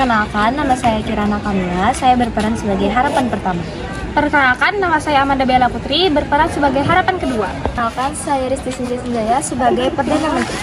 Perkenalkan, nama saya Kirana Kamila, saya berperan sebagai harapan pertama. Perkenalkan, nama saya Amanda Bella Putri, berperan sebagai harapan kedua. Perkenalkan, saya Risti Sinjaya sebagai Perdana Menteri.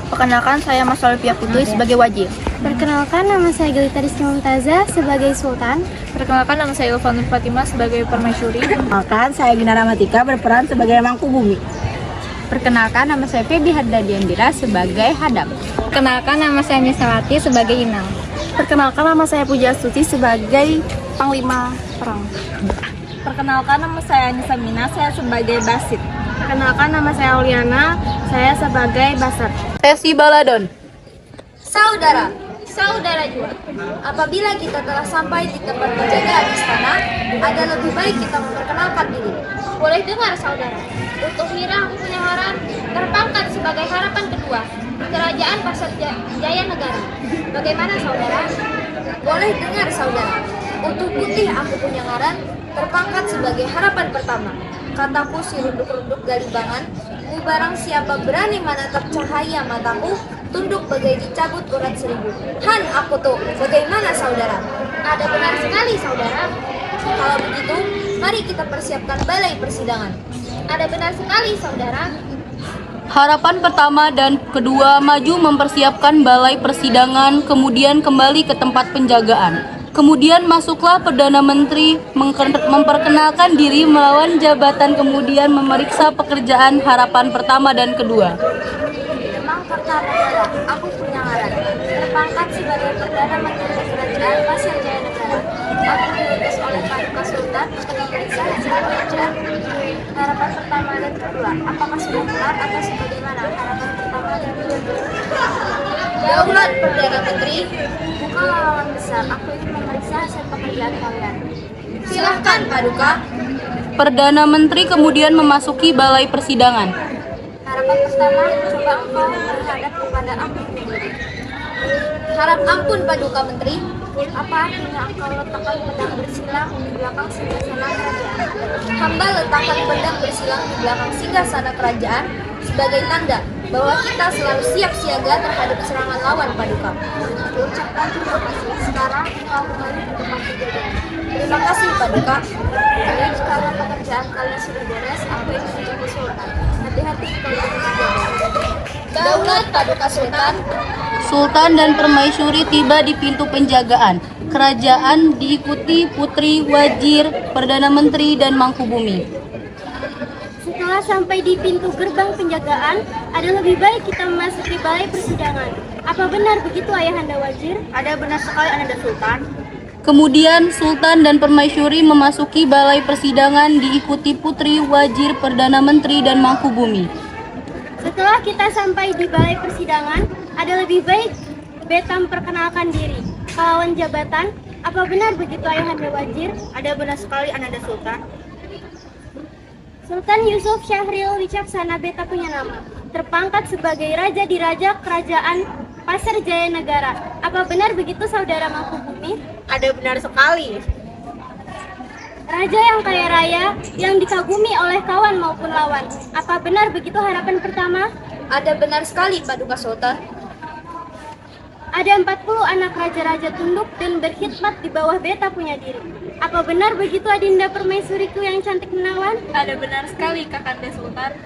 Perkenalkan, saya Mas Olivia Putri sebagai wajib. Perkenalkan, nama saya Gelita Rizky Mumtazah sebagai Sultan. Perkenalkan, nama saya Ilvanur Fatimah sebagai Permaisuri. Perkenalkan, saya Ginara Matika berperan sebagai Mangkubumi. Perkenalkan, nama saya Febi Haddadiandira sebagai Hadam. Perkenalkan, nama saya Misawati sebagai Inang. Perkenalkan, nama saya Puja Astuti sebagai Panglima Perang. Perkenalkan, nama saya Anissa Mina, saya sebagai Basit. Perkenalkan, nama saya Auliana, saya sebagai Basar. Tesi Baladon. Saudara juga, apabila kita telah sampai di tempat penjagaan istana, ada lebih baik kita memperkenalkan diri. Boleh dengar saudara, untuk Mira aku punya harapan terpangkat sebagai harapan kedua di Kerajaan Pasar Jaya Negara. Bagaimana saudara? Boleh dengar saudara, untuk Putih aku punya ngaran terpangkat sebagai harapan pertama. Kataku si runduk-runduk galibangan, barang siapa berani menatap cahaya mataku, tunduk bagai dicabut urat seribu. Han aku tuh, bagaimana saudara? Ada benar sekali saudara. Kalau begitu, mari kita persiapkan balai persidangan. Ada benar sekali saudara. Harapan pertama dan kedua maju mempersiapkan balai persidangan, kemudian kembali ke tempat penjagaan. Kemudian masuklah Perdana Menteri memperkenalkan diri melawan jabatan, kemudian memeriksa pekerjaan harapan pertama dan kedua. Memang pertama adalah aku punya ngaran terpangkat sebagai Perdana Menteri Kerajaan Pasar Jaya Negara. Aku diutus oleh Paduka Sultan untuk memeriksa hasil pekerjaan harapan pertama dan kedua. Apakah sudah benar atau sebagaimana harapan pertama dan kedua? Daulat Perdana Menteri, bukanlah lawan besar. Aku ingin memeriksa hasil pekerjaan kalian. Silahkan Paduka. Perdana Menteri kemudian memasuki balai persidangan. Harapan pertama, coba engkau menghadap kepada aku sendiri. Harap ampun Paduka Menteri. Apa artinya engkau letakkan pedang bersilang di belakang singgasana kerajaan? Hamba letakkan pedang bersilang di belakang singgasana kerajaan sebagai tanda bahwa kita selalu siap siaga terhadap serangan lawan Paduka. Diucapkan terima kasih. Sekarang engkau kembali ke tempat kejadian. Terima kasih Paduka. Jadi sekarang pekerjaan kalian sudah beres, aku ingin menjadi Sultan. Hati-hati kalau menjaga. Daulat Paduka Sultan. Sultan dan Permaisuri tiba di pintu penjagaan. Kerajaan diikuti Putri, Wazir, Perdana Menteri, dan Mangkubumi. Setelah sampai di pintu gerbang penjagaan, ada lebih baik kita memasuki balai persidangan. Apa benar begitu Ayahanda Wazir? Ada benar sekali Ananda Sultan. Kemudian Sultan dan Permaisuri memasuki balai persidangan diikuti Putri, Wazir, Perdana Menteri, dan Mangkubumi. Setelah kita sampai di balai persidangan, ada lebih baik Beta memperkenalkan diri. Pahlawan jabatan, apa benar begitu Ayahanda Wazir? Ada benar sekali Ananda Sultan. Sultan Yusuf Syahril Wicaksana Beta punya nama, terpangkat sebagai Raja di Raja Kerajaan Pasar Jaya Negara. Apa benar begitu Saudara Mangkubumi? Ada benar sekali. Raja yang kaya raya, yang dikagumi oleh kawan maupun lawan. Apa benar begitu harapan pertama? Ada benar sekali Paduka Sultan. Ada 40 anak raja-raja tunduk dan berkhidmat di bawah Beta punya diri. Apa benar begitu Adinda Permaisuriku yang cantik menawan? Ada benar sekali Kakanda Sultan.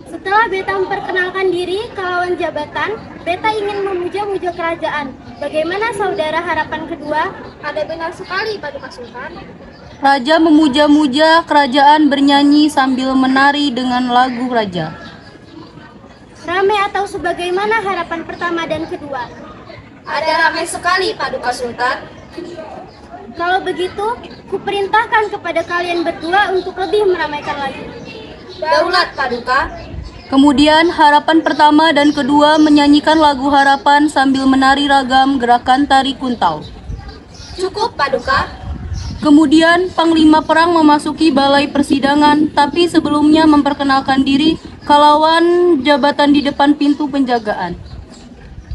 Setelah Beta memperkenalkan diri ke lawan jabatan, Beta ingin memuja-muja kerajaan. Bagaimana saudara harapan kedua? Ada benar sekali Paduka Sultan. Raja memuja-muja kerajaan bernyanyi sambil menari dengan lagu raja. Ramai atau sebagaimana harapan pertama dan kedua? Ada ramai sekali Paduka Sultan. Kalau begitu, kuperintahkan kepada kalian berdua untuk lebih meramaikan lagi. Daulat Paduka. Kemudian harapan pertama dan kedua menyanyikan lagu harapan sambil menari ragam gerakan tari kuntau. Cukup Paduka. Kemudian Panglima Perang memasuki balai persidangan, tapi sebelumnya memperkenalkan diri ke lawan jabatan di depan pintu penjagaan.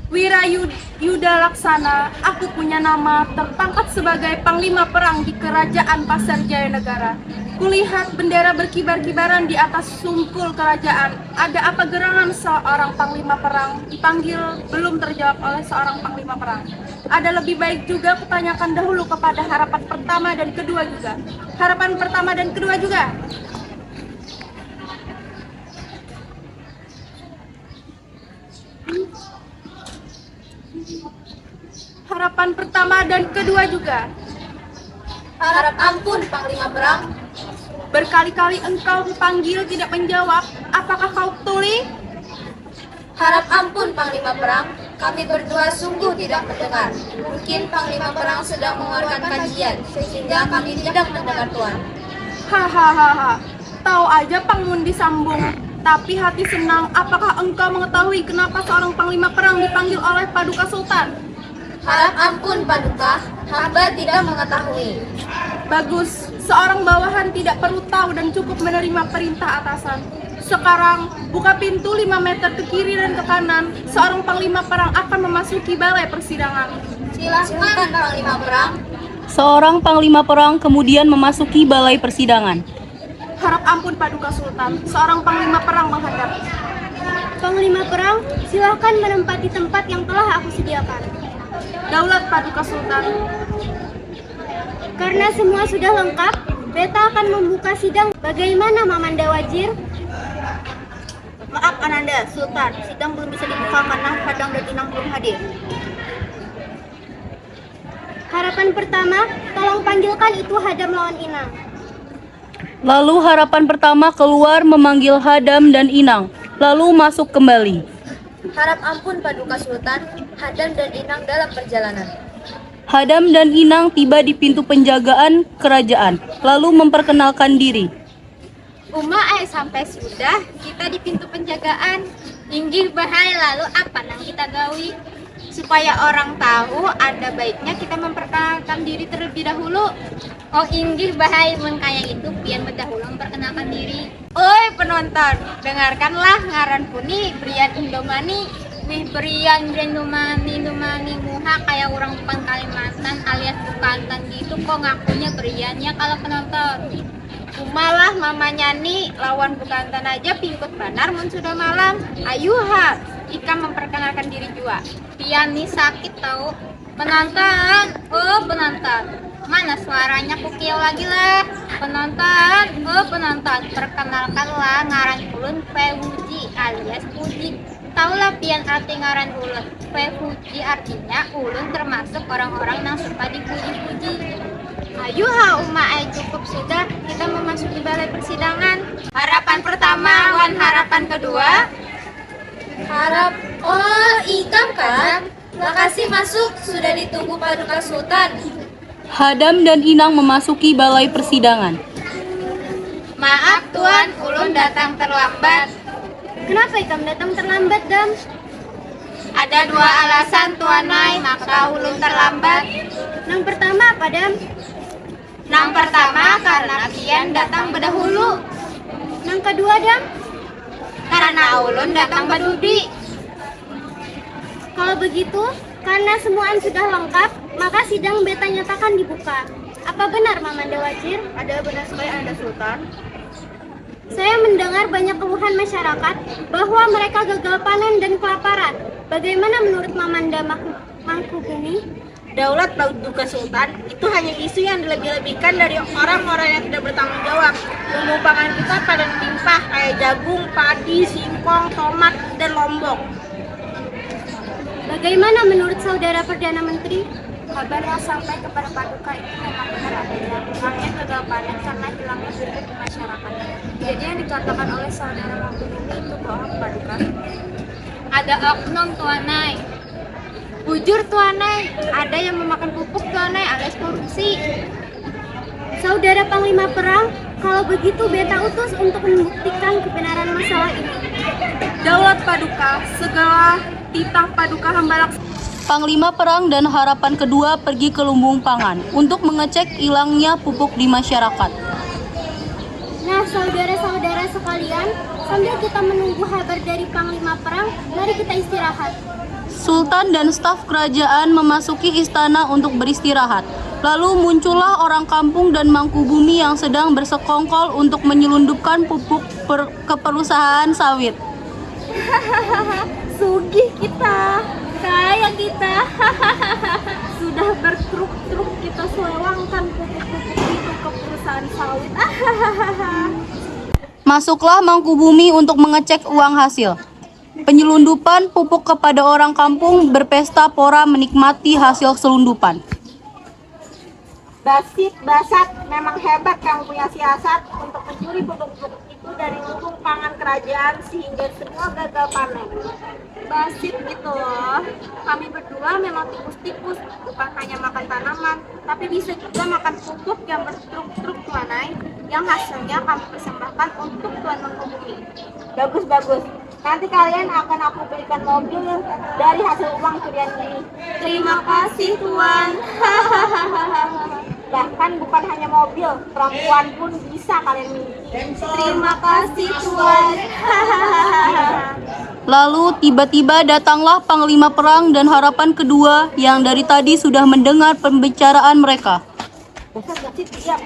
Wirayuda Laksana, aku punya nama terpangkat sebagai Panglima Perang di Kerajaan Pasar Jaya Negara. Kulihat bendera berkibar-kibaran di atas sungkul kerajaan. Ada apa gerangan seorang panglima perang dipanggil belum terjawab oleh seorang panglima perang? Ada lebih baik juga kutanyakan dahulu kepada harapan pertama dan kedua juga. Harapan pertama dan kedua juga. Harapan pertama dan kedua juga. Harap ampun, Panglima Perang. Berkali-kali engkau kupanggil tidak menjawab. Apakah kau tuli? Harap ampun, Panglima Perang. Kami berdua sungguh tidak mendengar. Mungkin Panglima Perang sedang mengeluarkan kajian, sehingga kami tidak mendengar Tuan. Hahaha. Tahu aja Pangmundi sambung. Tapi hati senang. Apakah engkau mengetahui kenapa seorang panglima perang dipanggil oleh Paduka Sultan? Harap ampun, Paduka. Hamba tidak mengetahui. Bagus. Seorang bawahan tidak perlu tahu dan cukup menerima perintah atasan. Sekarang, buka pintu 5 meter ke kiri dan ke kanan. Seorang panglima perang akan memasuki balai persidangan. Silakan, Panglima Perang. Seorang panglima perang kemudian memasuki balai persidangan. Harap ampun Paduka Sultan, seorang panglima perang menghadap. Panglima perang, silakan menempati tempat yang telah aku sediakan. Daulat Paduka Sultan. Karena semua sudah lengkap, Beta akan membuka sidang. Bagaimana Mamanda Wazir? Maaf Ananda, Sultan, sidang belum bisa dibuka karena Hadang dan Inang belum hadir. Harapan pertama, tolong panggilkan itu Hadam lawan Inang. Lalu harapan pertama keluar memanggil Hadam dan Inang, lalu masuk kembali. Harap ampun, Paduka Sultan. Hadam dan Inang dalam perjalanan. Hadam dan Inang tiba di pintu penjagaan kerajaan, lalu memperkenalkan diri. Sampai sudah kita di pintu penjagaan. Inggih bahaya, lalu apa nang kita gawi? Supaya orang tahu, ada baiknya kita memperkenalkan diri terlebih dahulu. Oh inggih bahaya, mun kaya itu pian berdahulu memperkenalkan diri. Oi penonton, dengarkanlah ngaran puni Brian Indomani. Wih Brian Indomani muha kayak orang Pang Kalimantan alias Bukantan gitu, kok ngakunya Briannya kalau penonton. Malah mamanya nih lawan Bukantan aja pingkut banar mun sudah malam. Ayuha, Ika memperkenalkan diri juga. Pian nih sakit tahu. Penonton, oh penonton. Mana suaranya kukil lagi lah. Penonton, oh penonton. Perkenalkanlah ngaran ulun Pewuji alias Puji. Taulah pian arti ngaran ulun. Pewuji artinya ulun termasuk orang-orang yang suka dipuji-puji. Ayo cukup sudah, kita memasuki balai persidangan. Harapan pertama wan harapan kedua. Oh, Ikam kan? Makasih masuk, sudah ditunggu Paduka Sultan. Hadam dan Inang memasuki balai persidangan. Maaf Tuan, ulun datang terlambat. Kenapa Ikam datang terlambat, Dam? Ada 2 alasan Tuanai, maka ulun terlambat. Yang pertama apa, Dam? Yang pertama karena pian datang berdahulu. Yang kedua, Dam? Karena ulun datang berdudi. Kalau begitu, karena semuaan sudah lengkap, maka sidang Beta nyatakan dibuka. Apa benar Mamanda Wazir? Ada benar sekali Anda Sultan. Saya mendengar banyak keluhan masyarakat bahwa mereka gagal panen dan kelaparan. Bagaimana menurut Mamanda Mangkubumi? Daulat Paduka Sultan itu hanya isu yang dilebih-lebihkan dari orang-orang yang tidak bertanggung jawab. Bumbu pangan kita pada timpah kayak jagung, padi, singkong, tomat, dan lombok. Bagaimana menurut Saudara Perdana Menteri? Kabar yang sampai kepada Paduka itu memang benar adanya. Rakyat gagal panen karena hilangnya bibit di masyarakat. Jadi yang dikatakan oleh saudara Mangkubumi itu bohong Paduka. Ada oknum Tuanai. Bujur Tuanai, ada yang memakan pupuk Tuanai alias korupsi. Saudara Panglima Perang, kalau begitu Beta utus untuk membuktikan kebenaran masalah ini. Daulat Paduka, segala titah Paduka hamba laksanakan. Panglima Perang dan harapan kedua pergi ke lumbung pangan untuk mengecek hilangnya pupuk di masyarakat. Nah, saudara-saudara sekalian, sambil kita menunggu kabar dari Panglima Perang, mari kita istirahat. Sultan dan staf kerajaan memasuki istana untuk beristirahat. Lalu muncullah orang kampung dan Mangkubumi yang sedang bersekongkol untuk menyelundupkan pupuk ke perusahaan sawit. Sugih kita, kaya kita. Sudah bertruk-truk kita selewangkan pupuk-pupuk itu ke perusahaan sawit. Masuklah Mangkubumi untuk mengecek uang hasil. Penyelundupan pupuk kepada orang kampung berpesta pora menikmati hasil selundupan. Basit, Basat, memang hebat kamu punya siasat untuk mencuri pupuk-pupuk itu dari lumbung pangan kerajaan sehingga semua gagal panen. Basit gitu loh. Kami berdua memang tikus-tikus, bukan hanya makan tanaman, tapi bisa juga makan pupuk yang bertruk-truk Tuanai, yang hasilnya kami persembahkan untuk Tuan Mangkubumi. Bagus-bagus. Nanti kalian akan aku belikan mobil dari hasil uang curian ini. Terima kasih Tuan. Bahkan bukan hanya mobil, perempuan pun bisa kalian miliki. Terima kasih Tuan. Lalu tiba-tiba datanglah Panglima Perang dan Harapan Kedua yang dari tadi sudah mendengar pembicaraan mereka. Basit, diam.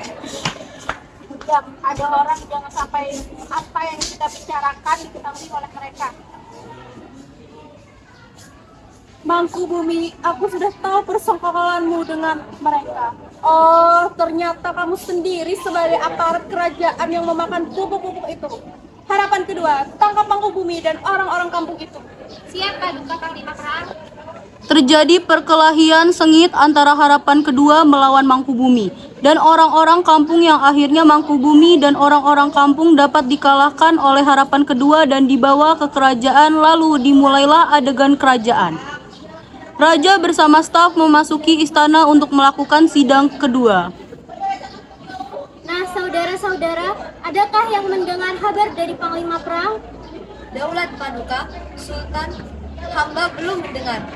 Diam. Ada orang jangan sampai apa yang kita bicarakan diketahui oleh mereka. Mangkubumi, aku sudah tahu persengkokolanmu dengan mereka. Oh, ternyata kamu sendiri sebagai aparat kerajaan yang memakan pupuk-pupuk itu. Harapan Kedua, tangkap Mangkubumi dan orang-orang kampung itu. Siap Paduka Panglima Perang. Terjadi perkelahian sengit antara Harapan Kedua melawan Mangkubumi dan orang-orang kampung yang akhirnya Mangkubumi dan orang-orang kampung dapat dikalahkan oleh Harapan Kedua dan dibawa ke kerajaan, lalu dimulailah adegan kerajaan. Raja bersama staf memasuki istana untuk melakukan sidang kedua. Nah, saudara-saudara, adakah yang mendengar kabar dari Panglima Perang? Daulat Paduka, Sultan, hamba belum mendengar.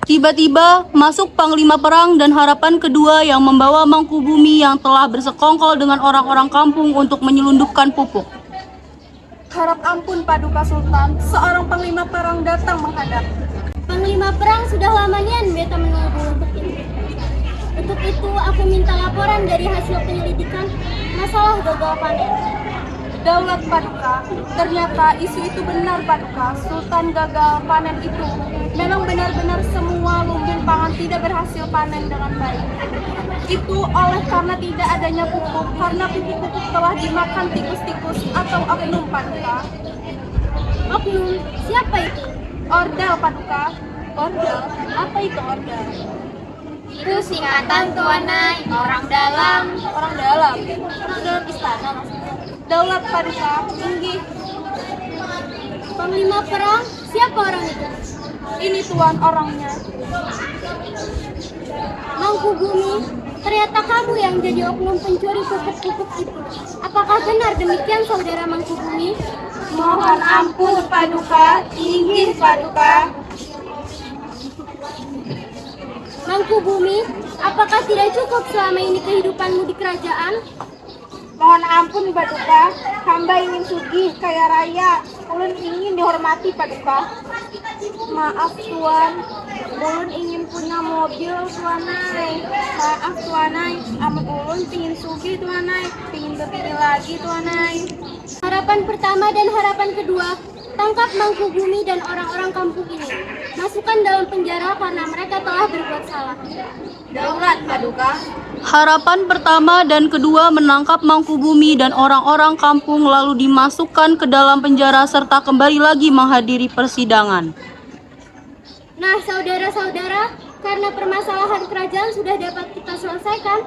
Tiba-tiba masuk Panglima Perang dan Harapan Kedua yang membawa Mangkubumi yang telah bersekongkol dengan orang-orang kampung untuk menyelundupkan pupuk. Harap ampun Paduka Sultan, seorang Panglima Perang datang menghadap. Panglima Perang sudah lamanya beta menunggu untuk itu. Untuk itu aku minta laporan dari hasil penyelidikan masalah gagal panen. Daulat Paduka, ternyata isu itu benar Paduka. Sultan gagal panen itu memang benar-benar semua lumbung pangan tidak berhasil panen dengan baik. Itu oleh karena tidak adanya pupuk, karena pupuk-pupuk telah dimakan tikus-tikus atau oknum Paduka. Oknum, siapa itu? Ordel Paduka. Ordel? Apa itu ordel? Itu singkatan Tuanai, orang dalam. Orang dalam. Orang dalam istana maksudnya. Daulat Paduka, tinggi. Panglima Perang, siapa orang itu? Ini tuan orangnya. Mangkubumi, ternyata kamu yang jadi oknum pencuri pupuk-pupuk itu. Apakah benar demikian saudara Mangkubumi? Mohon ampun Paduka, tinggi Paduka. Mangkubumi, apakah tidak cukup selama ini kehidupanmu di kerajaan? Mohon ampun Paduka, hamba ingin sugih kaya raya. Ulun ingin dihormati Paduka. Maaf Tuan, ulun ingin punya mobil Tuanai. Maaf Tuanai, amun ulun pingin sugih Tuanai, pingin kepilih lagi Tuanai. Harapan pertama dan harapan kedua, tangkap Mangkubumi dan orang-orang kampung ini. Masukkan dalam penjara karena mereka telah berbuat salah. Daulat Paduka. Harapan pertama dan kedua menangkap Mangkubumi dan orang-orang kampung lalu dimasukkan ke dalam penjara serta kembali lagi menghadiri persidangan. Nah, saudara-saudara, karena permasalahan kerajaan sudah dapat kita selesaikan,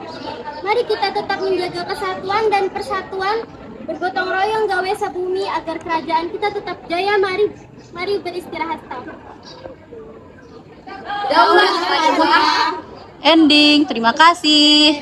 mari kita tetap menjaga kesatuan dan persatuan, bergotong royong gawe sabumi agar kerajaan kita tetap jaya. Mari beristirahat sebentar. Daulat Paduka. Ending, terima kasih.